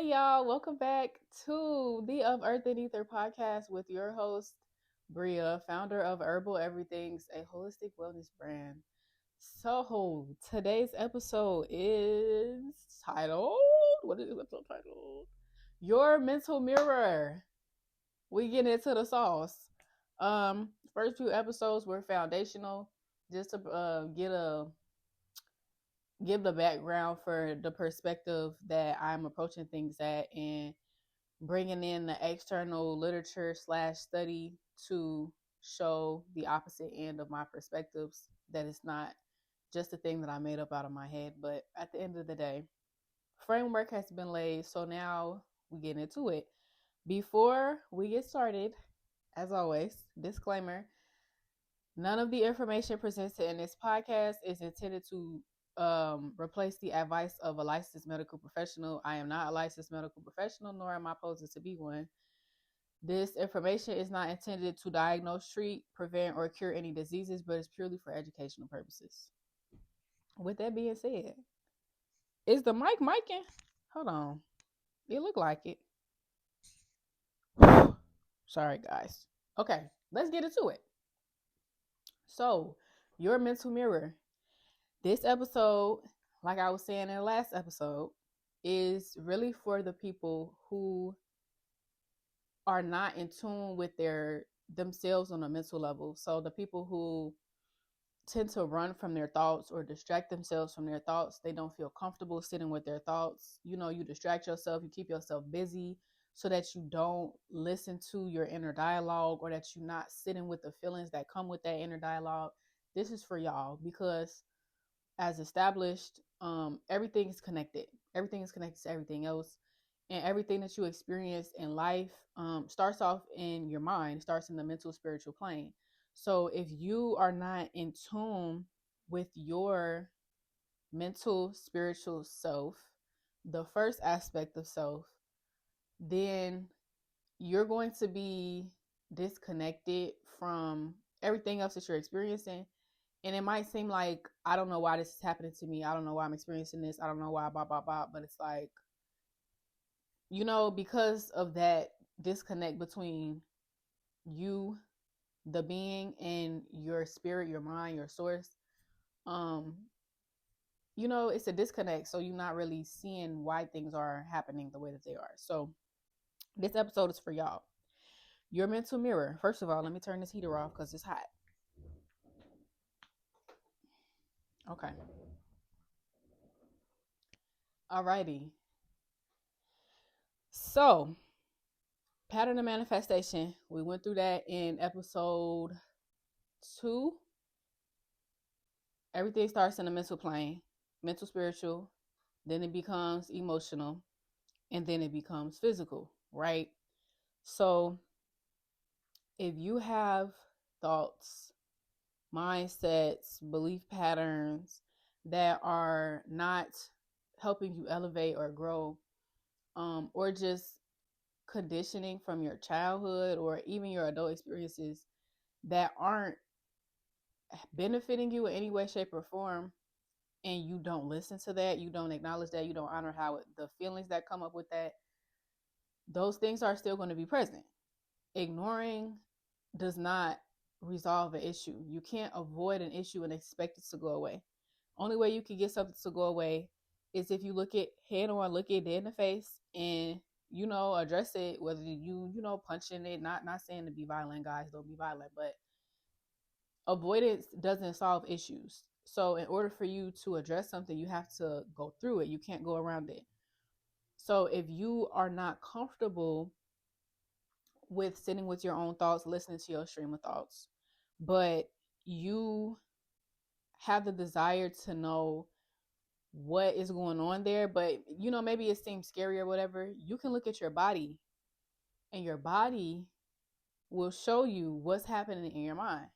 y'all. Welcome back to the Of Earth and Ether podcast with your host, Bria, founder of Herbal Everything's a holistic wellness brand. So, today's episode is titled, what is the episode titled? Your Mental Mirror. We get into the sauce. First few episodes were foundational, just to give the background for the perspective that I'm approaching things at, and bringing in the external literature slash study to show the opposite end of my perspectives, that it's not just a thing that I made up out of my head. But at the end of the day, framework has been laid. So now we get into it. Before we get started, as always, disclaimer: none of the information presented in this podcast is intended to replace the advice of a licensed medical professional. I am not a licensed medical professional, nor am I posed to be one. This information is not intended to diagnose, treat, prevent, or cure any diseases, but is purely for educational purposes. With that being said, is the mic micing? Hold on. It look like it. Sorry, guys. Okay, let's get into it. So, your mental mirror. This episode, like I was saying in the last episode, is really for the people who are not in tune with themselves on a mental level. So the people who tend to run from their thoughts or distract themselves from their thoughts, they don't feel comfortable sitting with their thoughts. You distract yourself, you keep yourself busy so that you don't listen to your inner dialogue, or that you're not sitting with the feelings that come with that inner dialogue. This is for y'all, because as established, everything is connected. Everything is connected to everything else. And everything that you experience in life starts off in your mind, starts in the mental, spiritual plane. So if you are not in tune with your mental, spiritual self, the first aspect of self, then you're going to be disconnected from everything else that you're experiencing. And it might seem like, I don't know why this is happening to me. I don't know why I'm experiencing this. I don't know why, blah, blah, blah. But it's like, because of that disconnect between you, the being, and your spirit, your mind, your source, it's a disconnect. So you're not really seeing why things are happening the way that they are. So this episode is for y'all. Your mental mirror. First of all, let me turn this heater off because it's hot. Okay. Alrighty. So, pattern of manifestation. We went through that in episode 2. Everything starts in the mental plane, mental, spiritual, then it becomes emotional, and then it becomes physical, right? So, if you have thoughts, mindsets, belief patterns that are not helping you elevate or grow, or just conditioning from your childhood or even your adult experiences that aren't benefiting you in any way, shape, or form, and you don't listen to that, you don't acknowledge that, you don't honor the feelings that come up with that, those things are still going to be present. Ignoring does not resolve an issue. You can't avoid an issue and expect it to go away. Only way you can get something to go away is if you look it head on, look it dead in the face, and address it. Whether you punching it, not saying to be violent, guys, don't be violent, but avoidance doesn't solve issues. So in order for you to address something, you have to go through it. You can't go around it. So if you are not comfortable with sitting with your own thoughts, listening to your stream of thoughts, but you have the desire to know what is going on there, but maybe it seems scary or whatever, you can look at your body, and your body will show you what's happening in your mind,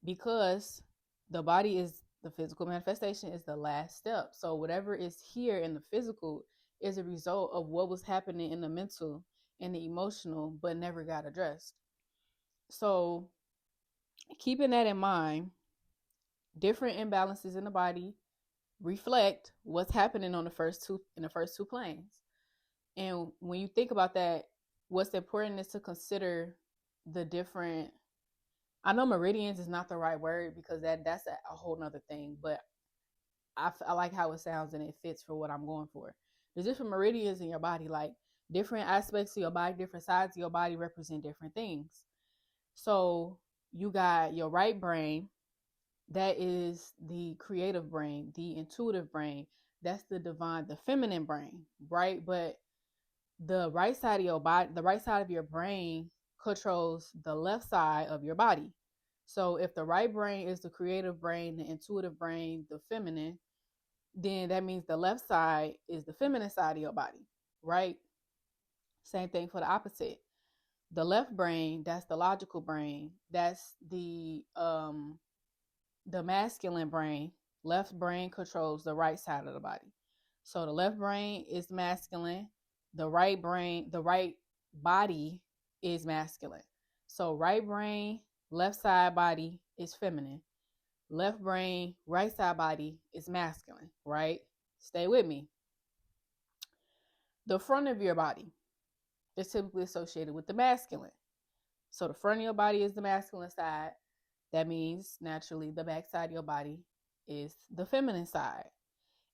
because the body is the physical manifestation, is the last step. So whatever is here in the physical is a result of what was happening in the mental and the emotional, but never got addressed. So keeping that in mind, different imbalances in the body reflect what's happening in the first two planes. And when you think about that, what's important is to consider the different, I know meridians is not the right word because that's a whole nother thing, but I like how it sounds and it fits for what I'm going for. There's different meridians in your body, like different aspects of your body, different sides of your body represent different things. So you got your right brain, that is the creative brain, the intuitive brain. That's the divine, the feminine brain, right? But the right side of your body, the right side of your brain controls the left side of your body. So if the right brain is the creative brain, the intuitive brain, the feminine, then that means the left side is the feminine side of your body, right? Same thing for the opposite. The left brain, that's the logical brain. That's the masculine brain. Left brain controls the right side of the body. So the left brain is masculine, the right brain, the right body is masculine. So right brain, left side body is feminine. Left brain, right side body is masculine, right? Stay with me. The front of your body is typically associated with the masculine. So the front of your body is the masculine side. That means naturally the back side of your body is the feminine side.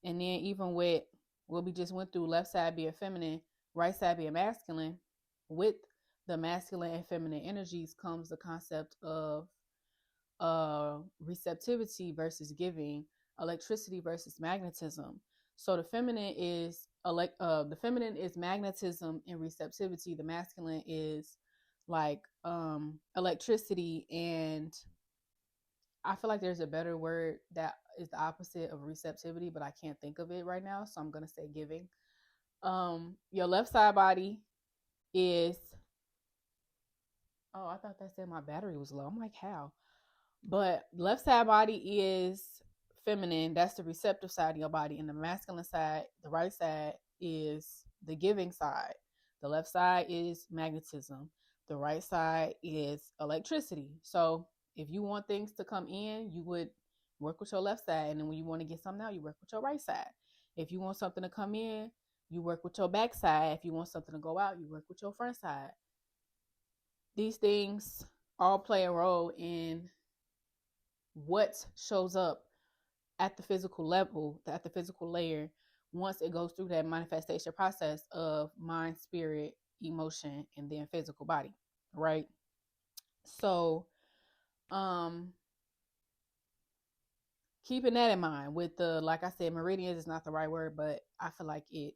And then even with what we just went through, left side being feminine, right side being masculine, with the masculine and feminine energies comes the concept of receptivity versus giving, electricity versus magnetism. So the feminine is magnetism and receptivity. The masculine is like electricity, and I feel like there's a better word that is the opposite of receptivity, but I can't think of it right now, so I'm gonna say giving. Your left side body is, oh, I thought that said my battery was low. I'm like, how? But left side body is feminine. That's the receptive side of your body. And the masculine side, the right side, is the giving side. The left side is magnetism. The right side is electricity. So if you want things to come in, you would work with your left side. And then when you want to get something out, you work with your right side. If you want something to come in, you work with your back side. If you want something to go out, you work with your front side. These things all play a role in what shows up at the physical level, at the physical layer, once it goes through that manifestation process of mind, spirit, emotion, and then physical body, right? So, keeping that in mind with the, like I said, meridians is not the right word, but I feel like it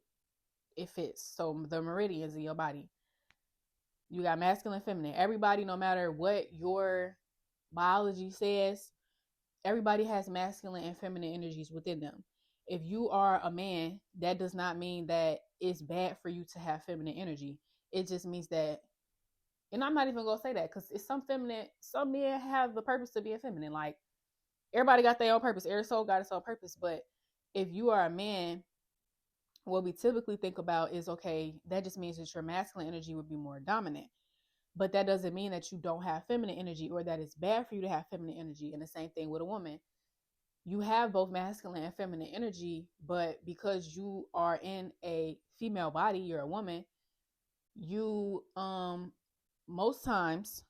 fits. So the meridians in your body, you got masculine, feminine. Everybody, no matter what your biology says, everybody has masculine and feminine energies within them. If you are a man, that does not mean that it's bad for you to have feminine energy. It just means that, and I'm not even gonna say that because it's some men have the purpose to be feminine. Like everybody got their own purpose. Every soul got its own purpose. But if you are a man, what we typically think about is, okay, that just means that your masculine energy would be more dominant. But that doesn't mean that you don't have feminine energy or that it's bad for you to have feminine energy. And the same thing with a woman. You have both masculine and feminine energy, but because you are in a female body, you're a woman, you most times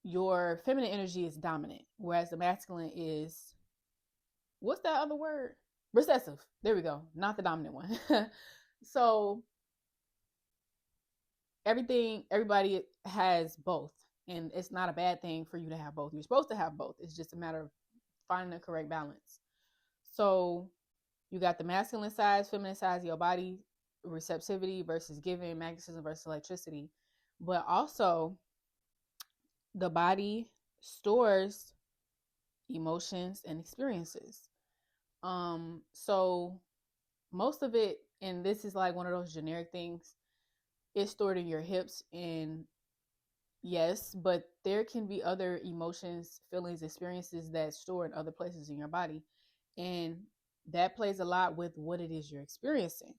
your feminine energy is dominant, whereas the masculine is, what's that other word? Recessive. There we go. Not the dominant one. So everybody has both, and it's not a bad thing for you to have both. You're supposed to have both. It's just a matter of finding the correct balance. So you got the masculine sides, feminine sides of your body, receptivity versus giving, magnetism versus electricity. But also the body stores emotions and experiences. So most of it, and this is like one of those generic things, is stored in your hips, and yes, but there can be other emotions, feelings, experiences that store in other places in your body. And that plays a lot with what it is you're experiencing.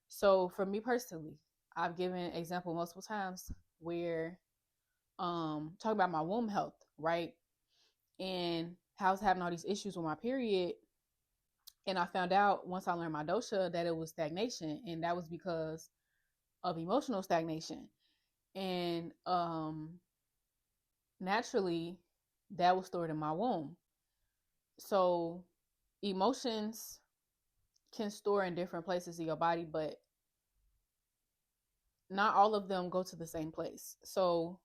So for me personally, I've given an example multiple times where talking about my womb health, right? And how I was having all these issues with my period. And I found out once I learned my dosha that it was stagnation, and that was because of emotional stagnation. And naturally, that was stored in my womb. So emotions can store in different places in your body, but not all of them go to the same place. So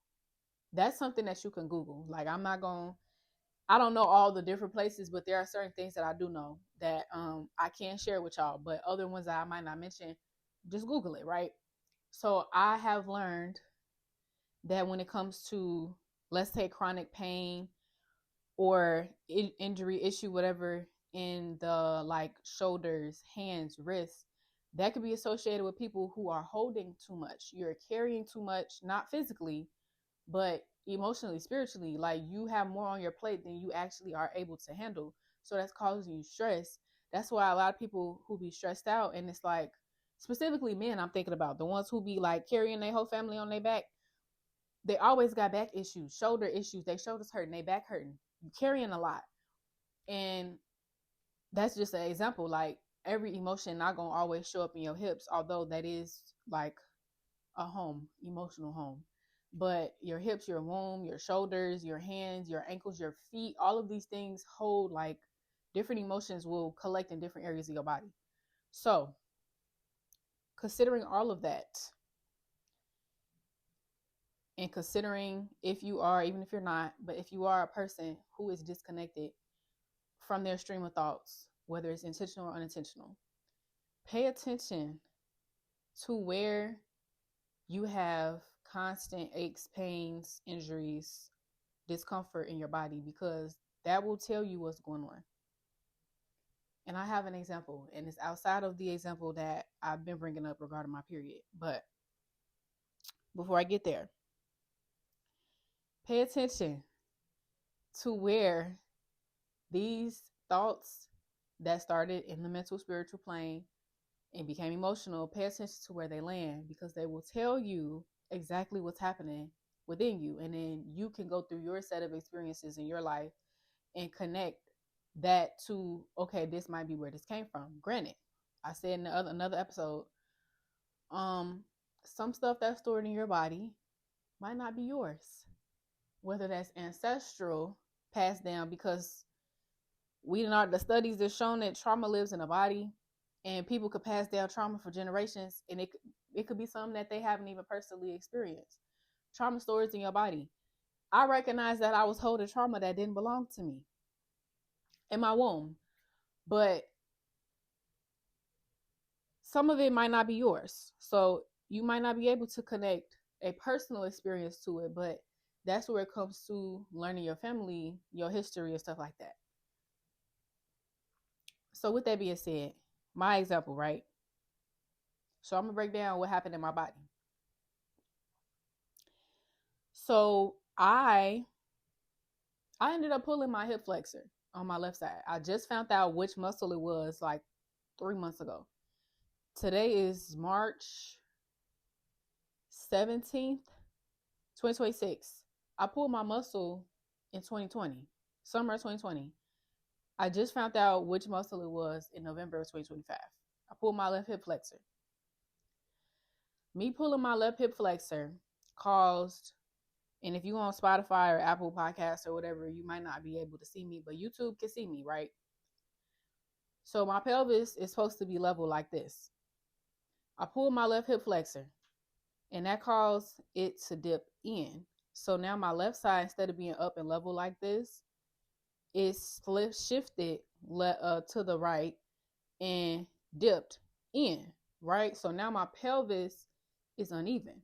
that's something that you can Google. Like, I don't know all the different places, but there are certain things that I do know that I can share with y'all. But other ones that I might not mention, just Google it, right? So I have learned that when it comes to, let's say, chronic pain or injury issue, whatever, in the like shoulders, hands, wrists, that could be associated with people who are holding too much. You're carrying too much, not physically, but emotionally, spiritually. Like, you have more on your plate than you actually are able to handle. So that's causing you stress. That's why a lot of people who be stressed out, and it's like, specifically men, I'm thinking about the ones who be like carrying their whole family on their back. They always got back issues, shoulder issues. Their shoulders hurting, their back hurting. You carrying a lot. And that's just an example. Like, every emotion not gonna always show up in your hips, although that is like a home, emotional home. But your hips, your womb, your shoulders, your hands, your ankles, your feet, all of these things hold like different emotions will collect in different areas of your body. So, considering all of that, and considering if you are, even if you're not, but if you are a person who is disconnected from their stream of thoughts, whether it's intentional or unintentional, pay attention to where you have constant aches, pains, injuries, discomfort in your body, because that will tell you what's going on. And I have an example, and it's outside of the example that I've been bringing up regarding my period. But before I get there, pay attention to where these thoughts that started in the mental spiritual plane and became emotional, pay attention to where they land, because they will tell you exactly what's happening within you. And then you can go through your set of experiences in your life and connect that to, okay, this might be where this came from. Granted, I said in another episode, some stuff that's stored in your body might not be yours, whether that's ancestral, passed down, because the studies have shown that trauma lives in the body, and people could pass down trauma for generations, and it could be something that they haven't even personally experienced. Trauma stores in your body. I recognize that I was holding trauma that didn't belong to me in my womb, but some of it might not be yours. So you might not be able to connect a personal experience to it, but that's where it comes to learning your family, your history, and stuff like that. So with that being said, my example, right? So I'm gonna break down what happened in my body. So I ended up pulling my hip flexor on my left side. I just found out which muscle it was like 3 months ago. Today is March 17th, 2026. I pulled my muscle in 2020, summer of 2020. I just found out which muscle it was in November of 2025. I pulled my left hip flexor. Me pulling my left hip flexor caused, and if you on Spotify or Apple Podcasts or whatever, you might not be able to see me, but YouTube can see me, right? So my pelvis is supposed to be level like this. I pulled my left hip flexor, and that caused it to dip in. So now my left side, instead of being up and level like this, is shifted to the right and dipped in, right? So now my pelvis is uneven.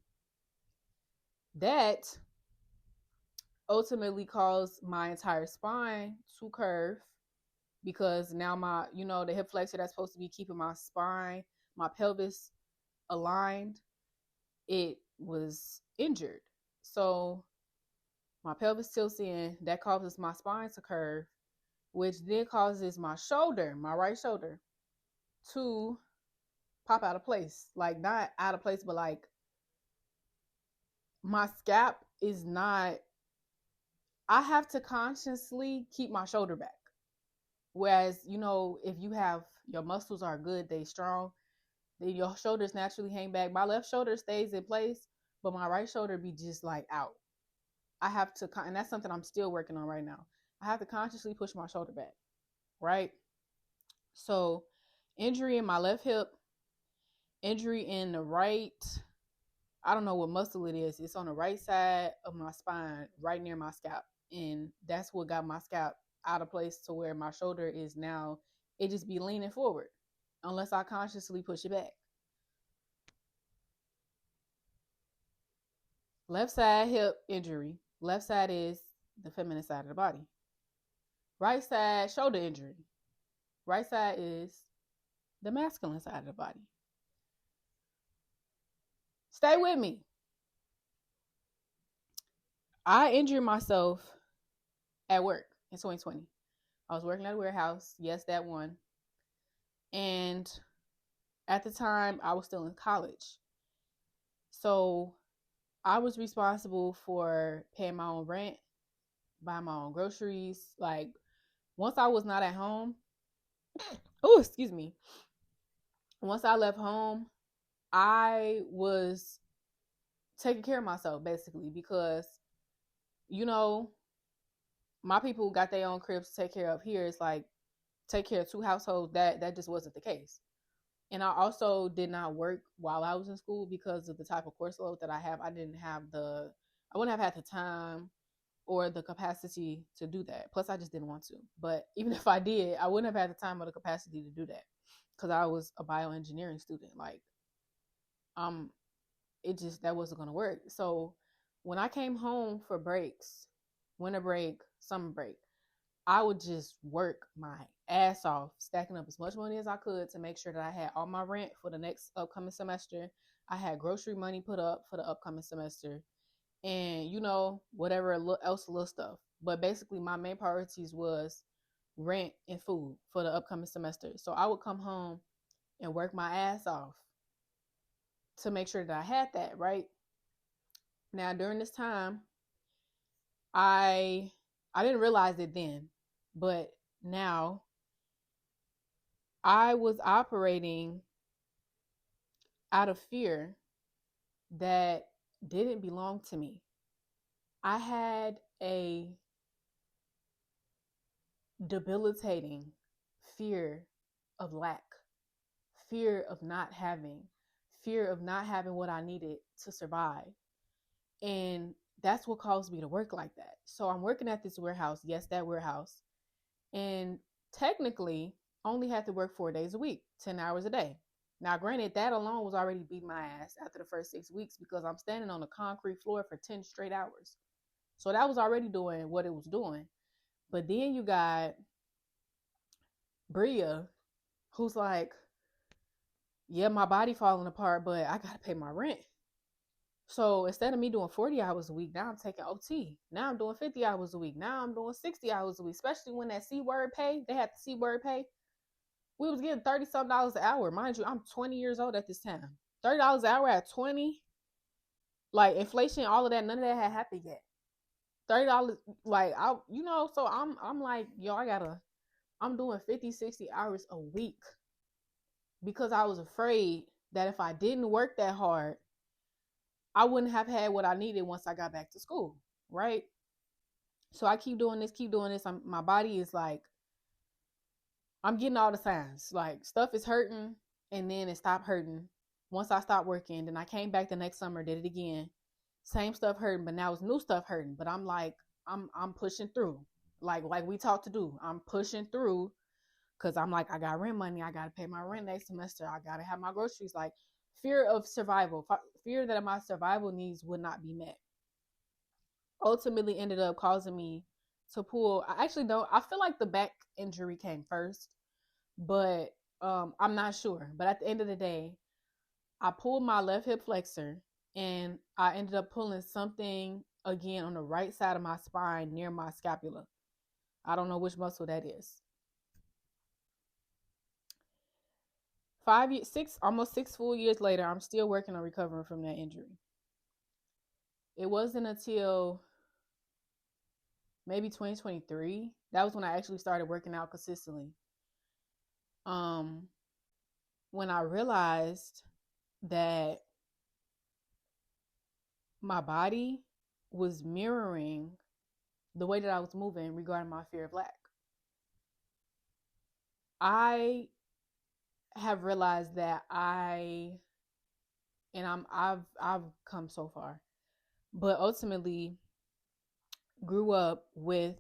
That ultimately caused my entire spine to curve, because now the hip flexor that's supposed to be keeping my spine, my pelvis aligned, it was injured. So my pelvis tilts in, that causes my spine to curve, which then causes my shoulder, my right shoulder, to pop out of place. Like, not out of place, but like my scap is not, I have to consciously keep my shoulder back. Whereas, if you have your muscles are good, they strong, then your shoulders naturally hang back. My left shoulder stays in place, but my right shoulder be just like out. I have to, and that's something I'm still working on right now. I have to consciously push my shoulder back, right? So, injury in my left hip, injury in the right, I don't know what muscle it is. It's on the right side of my spine, right near my scalp. And that's what got my scalp out of place to where my shoulder is now. It just be leaning forward unless I consciously push it back. Left side hip injury. Left side is the feminine side of the body. Right side shoulder injury. Right side is the masculine side of the body. Stay with me. I injured myself at work in 2020. I was working at a warehouse. Yes, that one. And at the time, I was still in college. So I was responsible for paying my own rent, buying my own groceries. Like, once I was not at home, oh, excuse me. Once I left home, I was taking care of myself, basically, because, my people got their own cribs to take care of. Here, it's like, take care of two households. That just wasn't the case. And I also did not work while I was in school because of the type of course load that I have. I wouldn't have had the time or the capacity to do that. Plus, I just didn't want to. But even if I did, I wouldn't have had the time or the capacity to do that because I was a bioengineering student. Like, that wasn't going to work. So when I came home for breaks, winter break, summer break, I would just work my ass off, stacking up as much money as I could to make sure that I had all my rent for the next upcoming semester. I had grocery money put up for the upcoming semester, and whatever else little stuff. But basically, my main priorities was rent and food for the upcoming semester. So I would come home and work my ass off to make sure that I had that, right? Now, during this time, I didn't realize it then, but now I was operating out of fear that didn't belong to me. I had a debilitating fear of lack, fear of not having what I needed to survive. And that's what caused me to work like that. So I'm working at this warehouse. Yes, that warehouse. And technically only had to work 4 days a week, 10 hours a day. Now, granted, that alone was already beating my ass after the first 6 weeks because I'm standing on a concrete floor for 10 straight hours. So that was already doing what it was doing. But then you got Bria, who's like, yeah, my body falling apart, but I got to pay my rent. So instead of me doing 40 hours a week, now I'm taking OT. Now I'm doing 50 hours a week. Now I'm doing 60 hours a week, especially when that C-word pay, they had the C-word pay. We was getting $30-something an hour. Mind you, I'm 20 years old at this time. $30 an hour at 20, like inflation, all of that, none of that had happened yet. $30, like, so I'm like, yo, I'm doing 50, 60 hours a week because I was afraid that if I didn't work that hard, I wouldn't have had what I needed once I got back to school, right? So I keep doing this. My body is like, I'm getting all the signs. Like, stuff is hurting, and then it stopped hurting. Once I stopped working, then I came back the next summer, did it again. Same stuff hurting, but now it's new stuff hurting. But I'm like, I'm pushing through. Like we talked to do. I'm pushing through because I'm like, I got rent money. I got to pay my rent next semester. I got to have my groceries. Like, fear of survival, fear that my survival needs would not be met. Ultimately ended up causing me to pull. I actually don't. I feel like the back injury came first, but I'm not sure. But at the end of the day, I pulled my left hip flexor and I ended up pulling something again on the right side of my spine near my scapula. I don't know which muscle that is. 5 years, almost 6 full years later, I'm still working on recovering from that injury. It wasn't until maybe 2023 That was when I actually started working out consistently. Um, when I realized that my body was mirroring the way that I was moving regarding my fear of lack. I have realized that I've come so far, but ultimately grew up with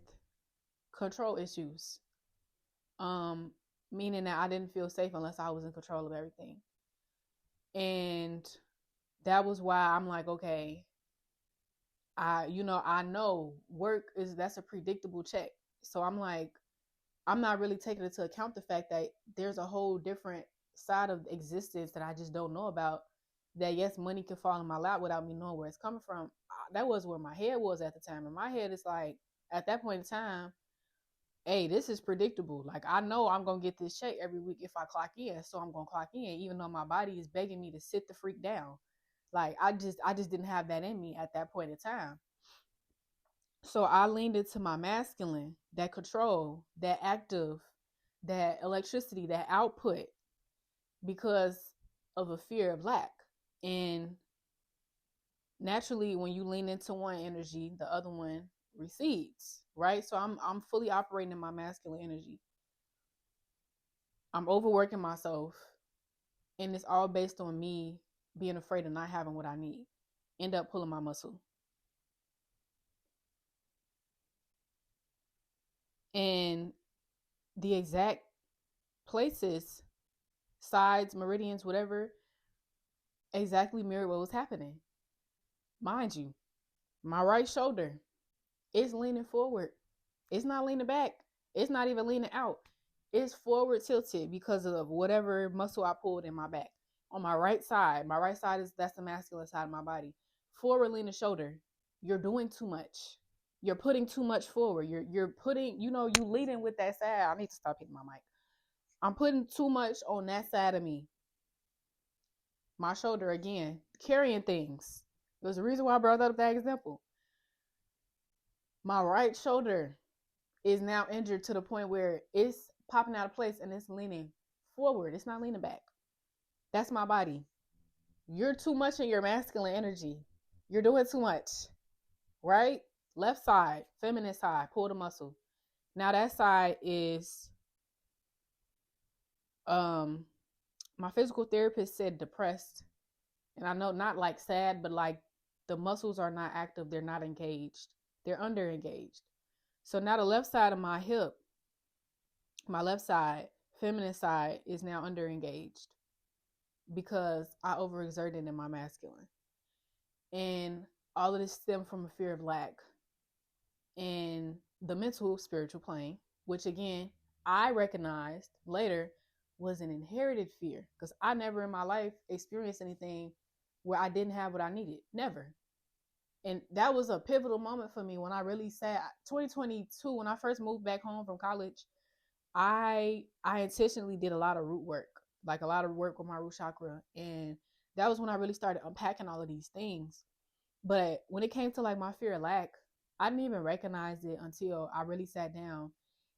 control issues. Um, Meaning that I didn't feel safe unless I was in control of everything. And that was why I'm like, okay, I know that's a predictable check. So I'm like, I'm not really taking into account the fact that there's a whole different side of existence that I just don't know about. That yes, money can fall in my lap without me knowing where it's coming from. That was where my head was at the time. In my head, it's like at that point in time, hey, this is predictable. Like I know I'm gonna get this check every week if I clock in, so I'm gonna clock in, even though my body is begging me to sit the freak down. Like I just didn't have that in me at that point in time. So I leaned into my masculine, that control, that active, that electricity, that output, because of a fear of lack. And naturally, when you lean into one energy, the other one recedes, right? So I'm fully operating in my masculine energy. I'm overworking myself, and it's all based on me being afraid of not having what I need. End up pulling my muscle. And the exact places, sides, meridians, whatever, exactly mirror what was happening. Mind you, my right shoulder is leaning forward. It's not leaning back. It's not even leaning out. It's forward tilted because of whatever muscle I pulled in my back. On my right side that's the masculine side of my body. Forward leaning shoulder. You're doing too much. You're putting too much forward. You're putting, you leading with that side. I need to stop hitting my mic. I'm putting too much on that side of me. My shoulder again, carrying things. There's a reason why I brought up that example. My right shoulder is now injured to the point where it's popping out of place and it's leaning forward. It's not leaning back. That's my body. You're too much in your masculine energy. You're doing too much, right? Left side, feminine side, pull the muscle. Now that side is, my physical therapist said depressed. And I know not like sad, but like the muscles are not active. They're not engaged. They're under engaged. So now the left side of my hip, my left side, feminine side, is now under engaged because I overexerted in my masculine. And all of this stemmed from a fear of lack and the mental spiritual plane, which again, I recognized later was an inherited fear because I never in my life experienced anything where I didn't have what I needed. Never. And that was a pivotal moment for me when I really sat 2022, when I first moved back home from college. I intentionally did a lot of root work, like a lot of work with my root chakra. And that was when I really started unpacking all of these things. But when it came to like my fear of lack, I didn't even recognize it until I really sat down.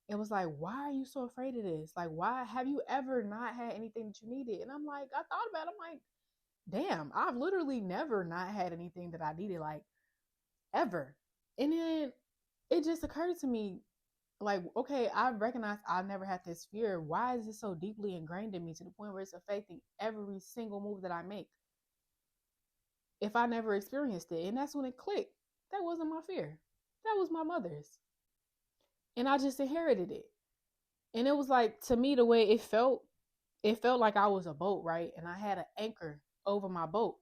It was like, why are you so afraid of this? Like, why have you ever not had anything that you needed? And I'm like, I thought about it. I'm like, damn, I've literally never not had anything that I needed, like ever. And then it just occurred to me, like, okay, I recognize I've never had this fear. Why is it so deeply ingrained in me to the point where it's affecting every single move that I make? If I never experienced it. And that's when it clicked. That wasn't my fear. That was my mother's. And I just inherited it. And it was like, to me, the way it felt like I was a boat, right? And I had an anchor over my boat.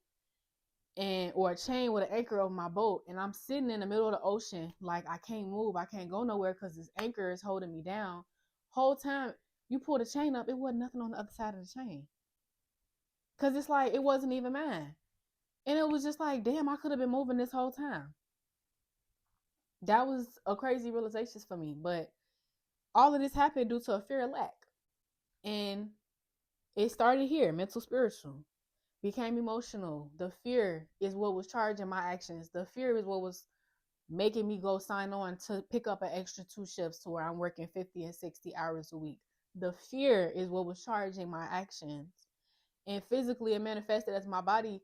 Or a chain with an anchor over my boat, and I'm sitting in the middle of the ocean, like I can't move, I can't go nowhere because this anchor is holding me down. Whole time you pull the chain up, it wasn't nothing on the other side of the chain, because it's like it wasn't even mine. And it was just like, damn, I could have been moving this whole time. That was a crazy realization for me. But all of this happened due to a fear of lack, and it started here, mental, spiritual, became emotional. The fear is what was charging my actions. The fear is what was making me go sign on to pick up an extra 2 shifts to where I'm working 50 and 60 hours a week. The fear is what was charging my actions. And physically, it manifested as my body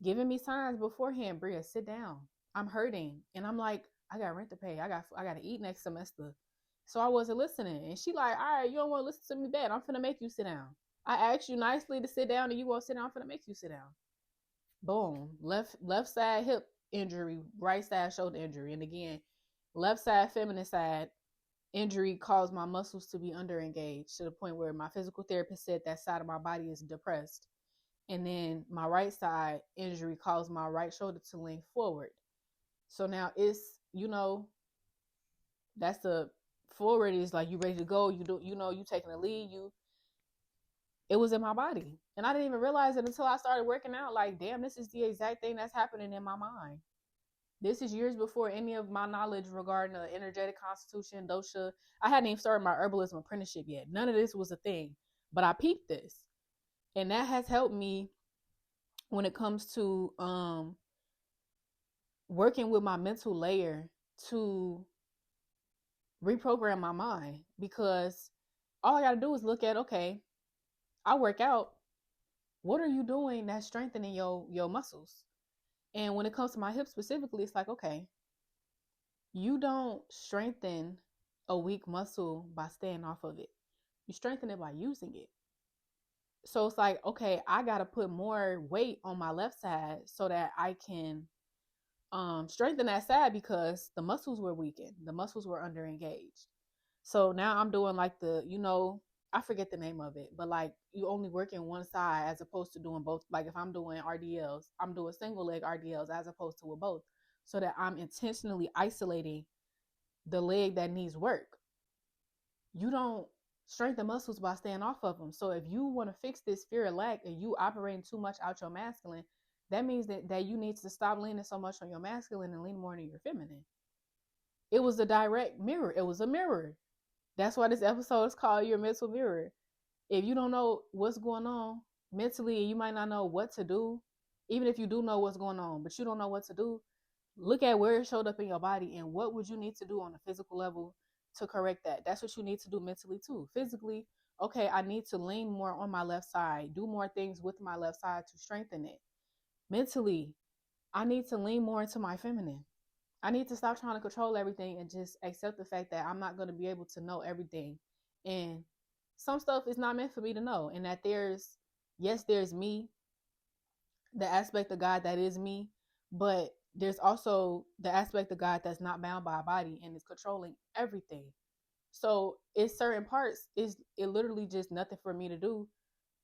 giving me signs beforehand. Bria, sit down. I'm hurting. And I'm like, I got rent to pay. I got to eat next semester. So I wasn't listening. And she like, all right, you don't want to listen to me bad. I'm finna make you sit down. I asked you nicely to sit down and you won't sit down. I'm finna make you sit down. Boom. Left side hip injury, right side shoulder injury. And again, left side feminine side injury caused my muscles to be underengaged to the point where my physical therapist said that side of my body is depressed. And then my right side injury caused my right shoulder to lean forward. So now it's, that's the forward is like you ready to go. You do, you taking a lead. It was in my body. And I didn't even realize it until I started working out. Like, damn, this is the exact thing that's happening in my mind. This is years before any of my knowledge regarding the energetic constitution, dosha. I hadn't even started my herbalism apprenticeship yet. None of this was a thing. But I peeped this. And that has helped me when it comes to working with my mental layer to reprogram my mind. Because all I got to do is look at, okay, I work out. What are you doing that's strengthening your muscles? And when it comes to my hips specifically, it's like, okay, you don't strengthen a weak muscle by staying off of it. You strengthen it by using it. So it's like, okay, I got to put more weight on my left side so that I can strengthen that side because the muscles were weakened. The muscles were underengaged. So now I'm doing like I forget the name of it, but like you only work in one side as opposed to doing both. Like if I'm doing RDLs, I'm doing single leg RDLs as opposed to with both, so that I'm intentionally isolating the leg that needs work. You don't strengthen muscles by staying off of them. So if you want to fix this fear of lack and you operating too much out your masculine, that means that you need to stop leaning so much on your masculine and lean more on your feminine. It was a direct mirror. It was a mirror. That's why this episode is called Your Mental Mirror. If you don't know what's going on mentally and you might not know what to do, even if you do know what's going on, but you don't know what to do, look at where it showed up in your body and what would you need to do on a physical level to correct that. That's what you need to do mentally too. Physically, okay, I need to lean more on my left side, do more things with my left side to strengthen it. Mentally, I need to lean more into my feminine. I need to stop trying to control everything and just accept the fact that I'm not going to be able to know everything. And some stuff is not meant for me to know. And that there's me, the aspect of God that is me, but there's also the aspect of God that's not bound by a body and is controlling everything. So it's certain parts, it literally just nothing for me to do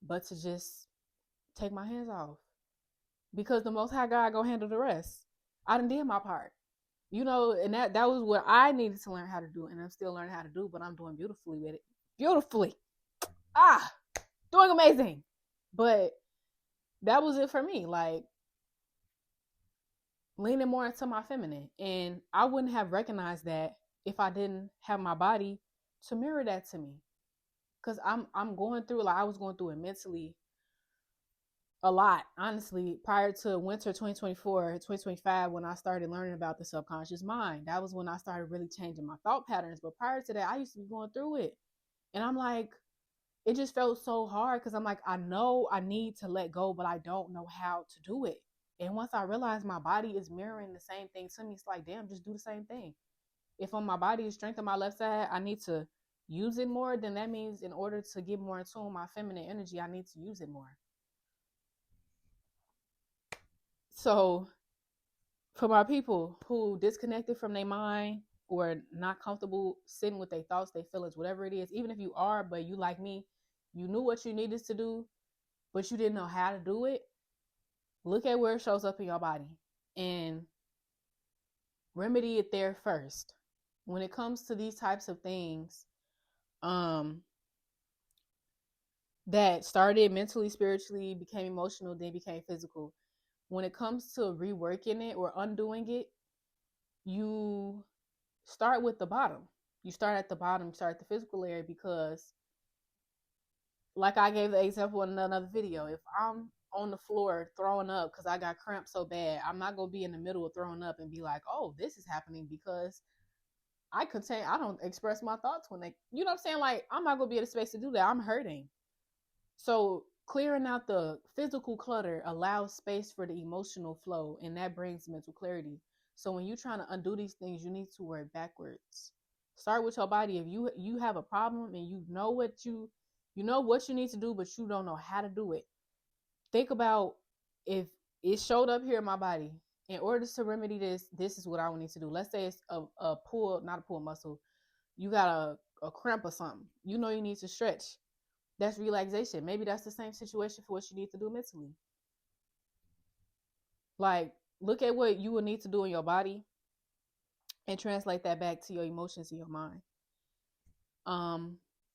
but to just take my hands off. Because the Most High God gonna handle the rest. I done did my part. And that was what I needed to learn how to do, and I'm still learning how to do, but I'm doing beautifully with it. Beautifully. Doing amazing. But that was it for me, like leaning more into my feminine. And I wouldn't have recognized that if I didn't have my body to mirror that to me. Because I'm going through, like I was going through it mentally a lot, honestly, prior to winter 2024, 2025, when I started learning about the subconscious mind. That was when I started really changing my thought patterns. But prior to that, I used to be going through it. And I'm like, it just felt so hard because I'm like, I know I need to let go, but I don't know how to do it. And once I realized my body is mirroring the same thing to me, it's like, damn, just do the same thing. If on my body is strength on my left side, I need to use it more. Then that means in order to get more in tune with my feminine energy, I need to use it more. So for my people who disconnected from their mind or not comfortable sitting with their thoughts, their feelings, whatever it is, even if you are, but you like me, you knew what you needed to do, but you didn't know how to do it, look at where it shows up in your body and remedy it there first. When it comes to these types of things, that started mentally, spiritually, became emotional, then became physical. When it comes to reworking it or undoing it, you start with the bottom. You start at the bottom, start at the physical layer, because like I gave the example in another video, if I'm on the floor throwing up because I got cramps so bad. I'm not gonna be in the middle of throwing up and be like, oh, this is happening because I don't express my thoughts when they, you know what I'm saying? Like, I'm not gonna be in a space to do that. I'm hurting. So clearing out the physical clutter allows space for the emotional flow, and that brings mental clarity. So when you're trying to undo these things, you need to work backwards. Start with your body. If you have a problem and you know what you need to do, but you don't know how to do it, think about, if it showed up here in my body, in order to remedy this, this is what I would need to do. Let's say it's a pull, not a pull muscle. You got a cramp or something. You know you need to stretch. That's relaxation. Maybe that's the same situation for what you need to do mentally. Like, look at what you will need to do in your body and translate that back to your emotions in your mind.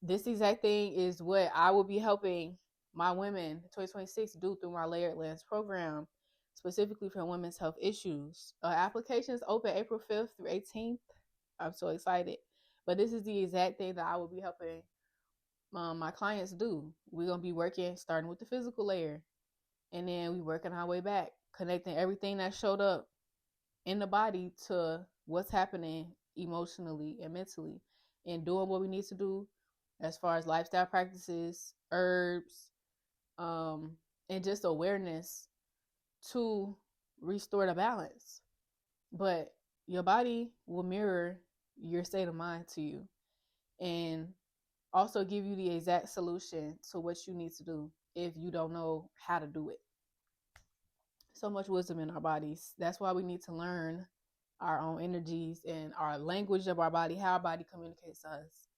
This exact thing is what I will be helping my women 2026 do through my Layered Lens program, specifically for women's health issues. Applications open April 5th through 18th. I'm so excited. But this is the exact thing that I will be helping my clients do. We're going to be working, starting with the physical layer, and then we working our way back, connecting everything that showed up in the body to what's happening emotionally and mentally, and doing what we need to do as far as lifestyle practices, herbs, and just awareness to restore the balance. But your body will mirror your state of mind to you, and also give you the exact solution to what you need to do if you don't know how to do it. So much wisdom in our bodies. That's why we need to learn our own energies and our language of our body, how our body communicates to us.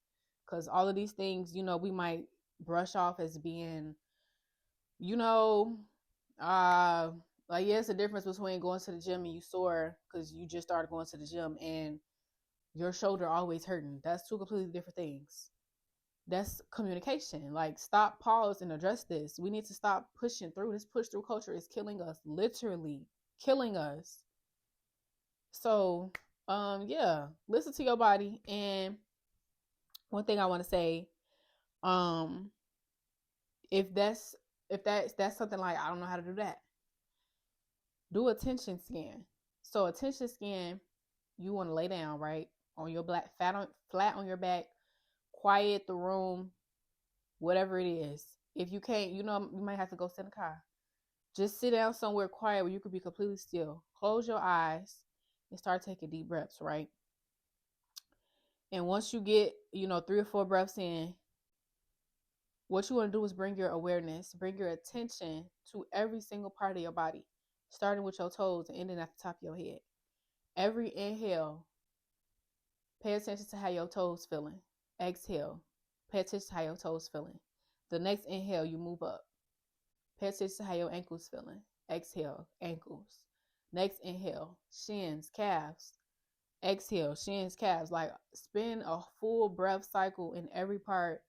Because all of these things, we might brush off as being, like, yeah, it's a difference between going to the gym and you sore because you just started going to the gym and your shoulder always hurting. That's two completely different things. That's communication. Like, stop, pause, and address this. We need to stop pushing through. This push through culture is killing us, literally killing us. So, yeah, listen to your body. And one thing I want to say, if that's something like, I don't know how to do that, do a tension scan. So a tension scan, you want to lay down, right, on your flat on your back, quiet the room, whatever it is. If you can't, you might have to go sit in the car. Just sit down somewhere quiet where you could be completely still. Close your eyes and start taking deep breaths, right? And once you get, 3 or 4 breaths in, what you want to do is bring your awareness, bring your attention to every single part of your body, starting with your toes and ending at the top of your head. Every inhale, pay attention to how your toes feeling. Exhale, pay attention to how your toes feeling. The next inhale, you move up. Pay attention to how your ankles feeling. Exhale, ankles. Next inhale, shins, calves. Exhale, shins, calves. Like, spin a full breath cycle in every part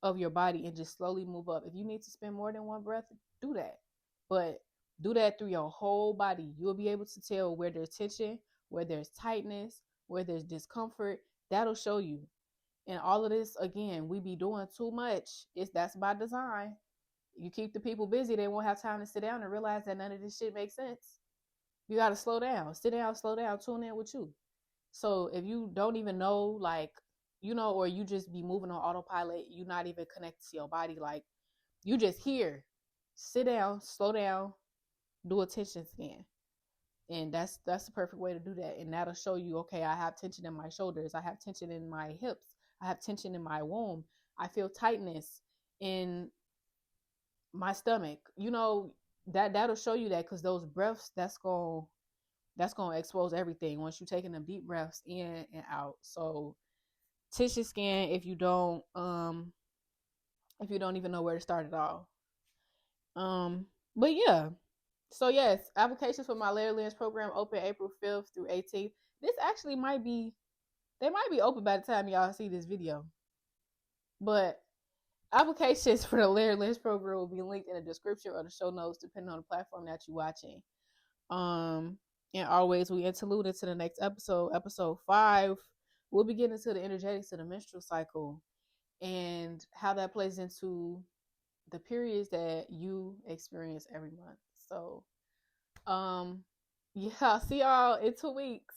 of your body and just slowly move up. If you need to spend more than one breath, do that. But do that through your whole body. You'll be able to tell where there's tension, where there's tightness, where there's discomfort. That'll show you. And all of this, again, we be doing too much. That's by design. You keep the people busy, they won't have time to sit down and realize that none of this shit makes sense. You got to slow down. Sit down, slow down, tune in with you. So if you don't even know, like, or you just be moving on autopilot, you're not even connected to your body, like, you just here. Sit down, slow down, do a tension scan. And that's the perfect way to do that. And that'll show you, okay, I have tension in my shoulders. I have tension in my hips. I have tension in my womb. I feel tightness in my stomach. That'll show you that, because those breaths, that's going to expose everything once you're taking them deep breaths in and out. So tissue scan if you don't even know where to start at all. But yeah. So yes, applications for my Layered Lens program open April 5th through 18th. This actually might be open by the time y'all see this video. But applications for the Layered Lens program will be linked in the description or the show notes, depending on the platform that you're watching. And always, we interlude into the next episode 5. We'll be getting into the energetics of the menstrual cycle and how that plays into the periods that you experience every month. So, yeah, I'll see y'all in 2 weeks.